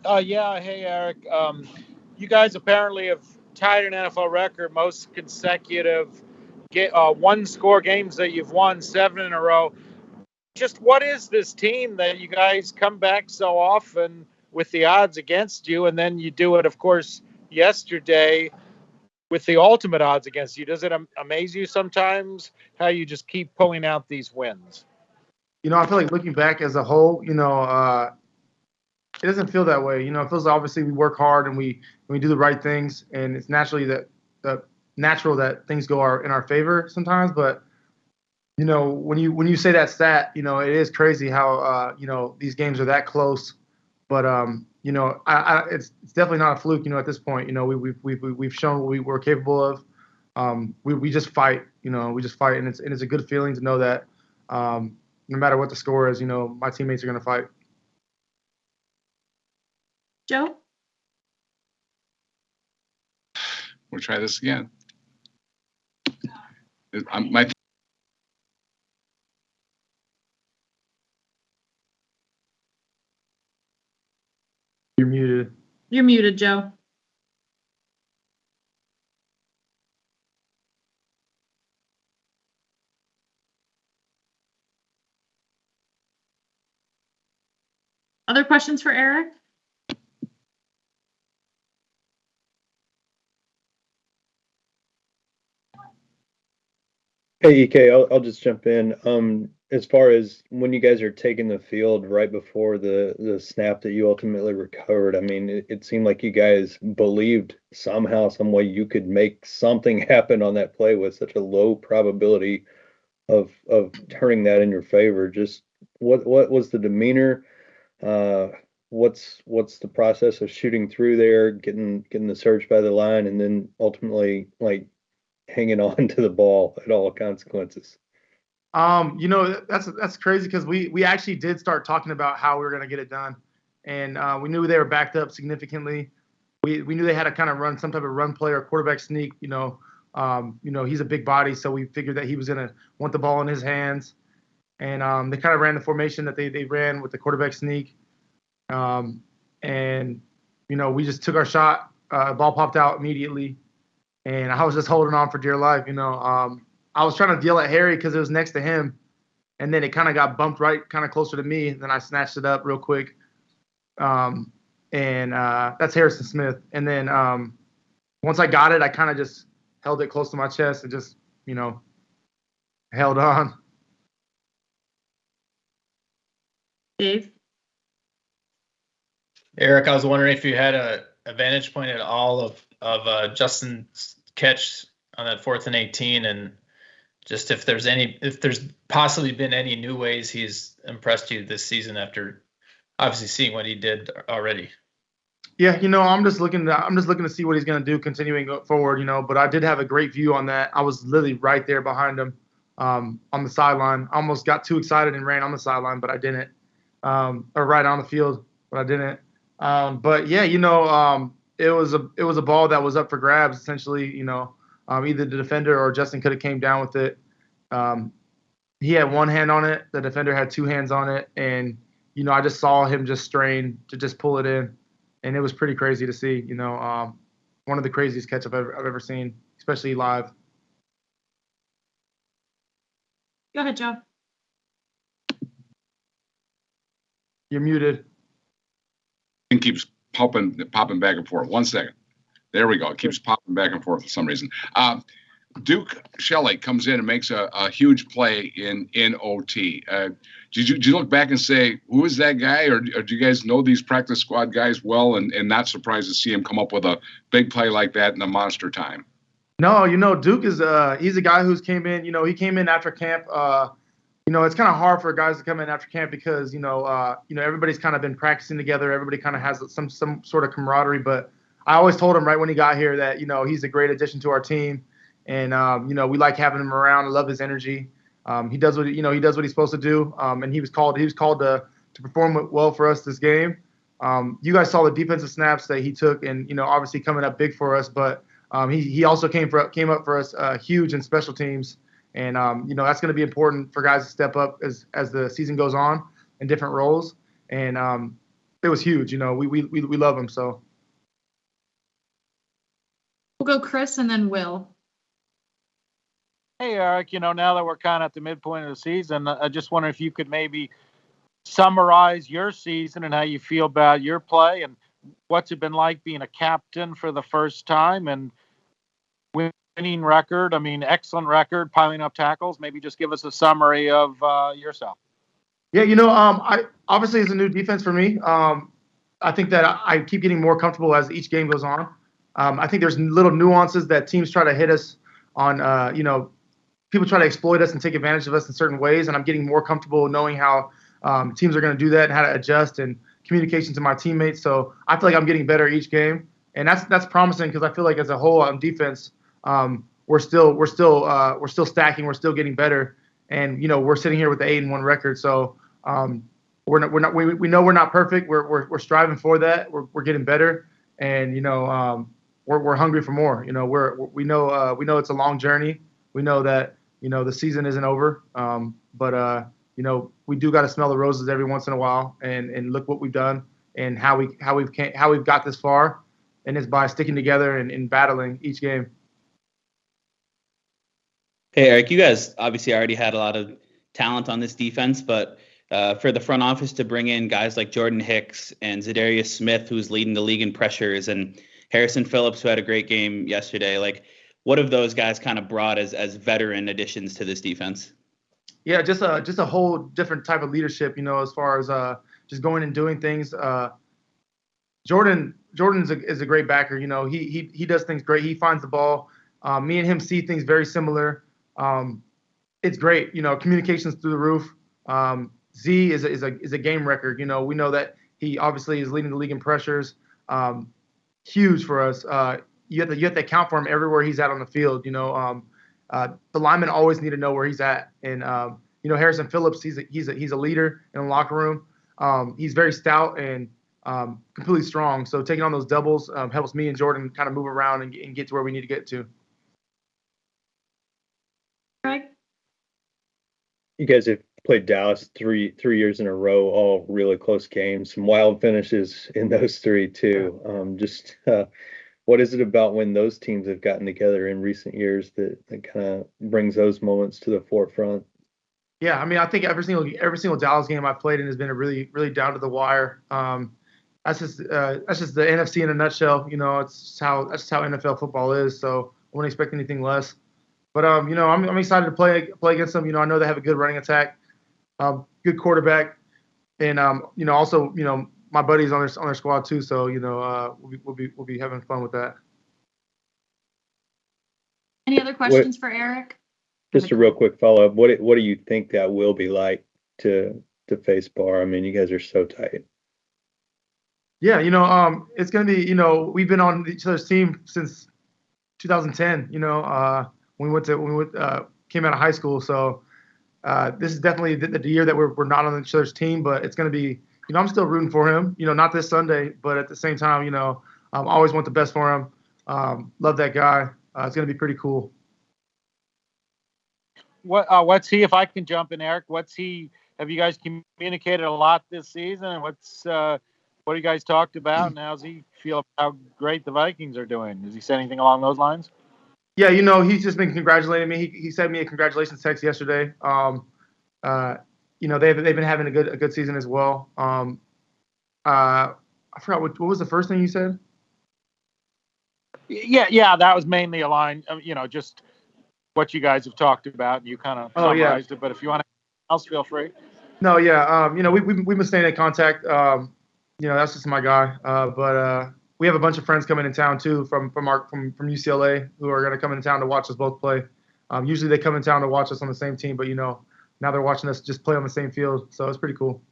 Yeah. Hey, Eric. You guys apparently have tied an NFL record, most consecutive one-score games that you've won, 7 in a row. Just what is this team that you guys come back so often with the odds against you, and then you do it, of course, yesterday with the ultimate odds against you? Does it amaze you sometimes how you just keep pulling out these wins? I feel like looking back as a whole, it doesn't feel that way. It feels like obviously we work hard and we do the right things, and it's naturally that natural that things go in our favor sometimes. But when you say that stat, it is crazy how these games are that close. But it's definitely not a fluke. At this point, we've shown what we were capable of. We just fight. We just fight, and it's a good feeling to know that no matter what the score is, my teammates are going to fight. Joe? We'll try this again. You're muted. You're muted, Joe. Other questions for Eric? Hey, EK, I'll just jump in. As far as when you guys are taking the field right before the snap that you ultimately recovered, I mean, it seemed like you guys believed somehow, some way you could make something happen on that play with such a low probability of turning that in your favor. Just what was the demeanor? What's the process of shooting through there, getting the search by the line, and then ultimately like hanging on to the ball at all consequences? That's crazy because we actually did start talking about how we were going to get it done, and we knew they were backed up significantly. We knew they had to kind of run some type of run play or quarterback sneak. He's a big body, so we figured that he was going to want the ball in his hands, and they kind of ran the formation that they ran with the quarterback sneak, and we just took our shot. Ball popped out immediately, and I was just holding on for dear life. I was trying to yell at Harry because it was next to him, and then it kind of got bumped right kind of closer to me. Then I snatched it up real quick, and that's Harrison Smith. And then once I got it, I kind of just held it close to my chest and just held on. Dave? Eric, I was wondering if you had a vantage point at all of Justin's catch on that 4th and 18, and just if there's possibly been any new ways he's impressed you this season after obviously seeing what he did already. Yeah, I'm just looking to see what he's going to do continuing forward, but I did have a great view on that. I was literally right there behind him on the sideline. I almost got too excited and ran on the sideline, but I didn't. Or right on the field, but I didn't. But yeah, it was a ball that was up for grabs essentially, either the defender or Justin could have came down with it. He had one hand on it. The defender had two hands on it. And, I just saw him just strain to just pull it in. And it was pretty crazy to see, one of the craziest catch I've ever seen, especially live. Go ahead, Joe. You're muted. It keeps popping back and forth. 1 second. There we go. It keeps popping back and forth for some reason. Duke Shelley comes in and makes a huge play in OT. Did you look back and say, who is that guy? Or do you guys know these practice squad guys well and not surprised to see him come up with a big play like that in a monster time? No, Duke is he's a guy who's came in, he came in after camp. It's kind of hard for guys to come in after camp because, everybody's kind of been practicing together. Everybody kind of has some sort of camaraderie. But I always told him right when he got here that, he's a great addition to our team. And, we like having him around. I love his energy. He does what he's supposed to do. And he was called to perform well for us this game. You guys saw the defensive snaps that he took and, obviously coming up big for us. But he also came up for us huge in special teams. And, that's going to be important for guys to step up as the season goes on in different roles. And, huge. You know, we love him. So We'll go Chris and then Will. Hey, Eric, now that we're kind of at the midpoint of the season, I just wonder if you could maybe summarize your season and how you feel about your play and what's it been like being a captain for the first time and winning record. I mean, excellent record, piling up tackles. Maybe just give us a summary of yourself. Yeah, I obviously it's a new defense for me. I think that I keep getting more comfortable as each game goes on. I think there's little nuances that teams try to hit us on. People try to exploit us and take advantage of us in certain ways, and I'm getting more comfortable knowing how teams are going to do that and how to adjust and communication to my teammates. So I feel like I'm getting better each game, and that's promising because I feel like as a whole on defense, we're still stacking, we're still getting better, and we're sitting here with the 8-1 record. So we know we're not perfect. We're striving for that. We're getting better, and we're hungry for more. We know it's a long journey. We know that the season isn't over, but we do got to smell the roses every once in a while and look what we've done and how we've got this far, and it's by sticking together and battling each game. Hey, Eric, you guys obviously already had a lot of talent on this defense, but for the front office to bring in guys like Jordan Hicks and Zadarius Smith, who's leading the league in pressures, and Harrison Phillips, who had a great game yesterday, like what have those guys kind of brought as veteran additions to this defense? Yeah, just a whole different type of leadership, as far as just going and doing things. Jordan is a great backer. He does things great. He finds the ball. Me and him see things very similar. It's great. Communications through the roof. Z is a game record. We know that he obviously is leading the league in pressures. Huge for us. You have to account for him everywhere he's at on the field. The linemen always need to know where he's at. And Harrison Phillips, he's a leader in the locker room. He's very stout and completely strong. So taking on those doubles helps me and Jordan kind of move around and get to where we need to get to. Greg? You guys have played Dallas three years in a row, all really close games, some wild finishes in those three too. What is it about when those teams have gotten together in recent years that kind of brings those moments to the forefront? Yeah, I mean, I think every single Dallas game I've played in has been a really, really down to the wire. That's just the NFC in a nutshell. That's just how NFL football is. So I wouldn't expect anything less. But I'm excited to play against them. I know they have a good running attack, good quarterback, and also my buddies on their squad too. So we'll be having fun with that. Any other questions for Eric? Just a real quick follow up. What do you think that will be like to face Barr? I mean, you guys are so tight. Yeah, it's gonna be. We've been on each other's team since 2010. When we came out of high school. So this is definitely the year that we're not on each other's team, but it's gonna be. I'm still rooting for him. Not this Sunday, but at the same time, I always want the best for him. Love that guy. It's gonna be pretty cool. What's he? If I can jump in, Eric, have you guys communicated a lot this season? And what have you guys talked about? And how's he feel about how great the Vikings are doing? Has he said anything along those lines? Yeah, he's just been congratulating me. He sent me a congratulations text yesterday. They've been having a good season as well. I forgot what was the first thing you said? Yeah, that was mainly a line. Just what you guys have talked about, and you kind of summarized it. But if you want to else, feel free. No, yeah, we've been staying in contact. That's just my guy. But we have a bunch of friends coming in town too from UCLA who are going to come in town to watch us both play. Usually they come in town to watch us on the same team, but now they're watching us just play on the same field, so it's pretty cool.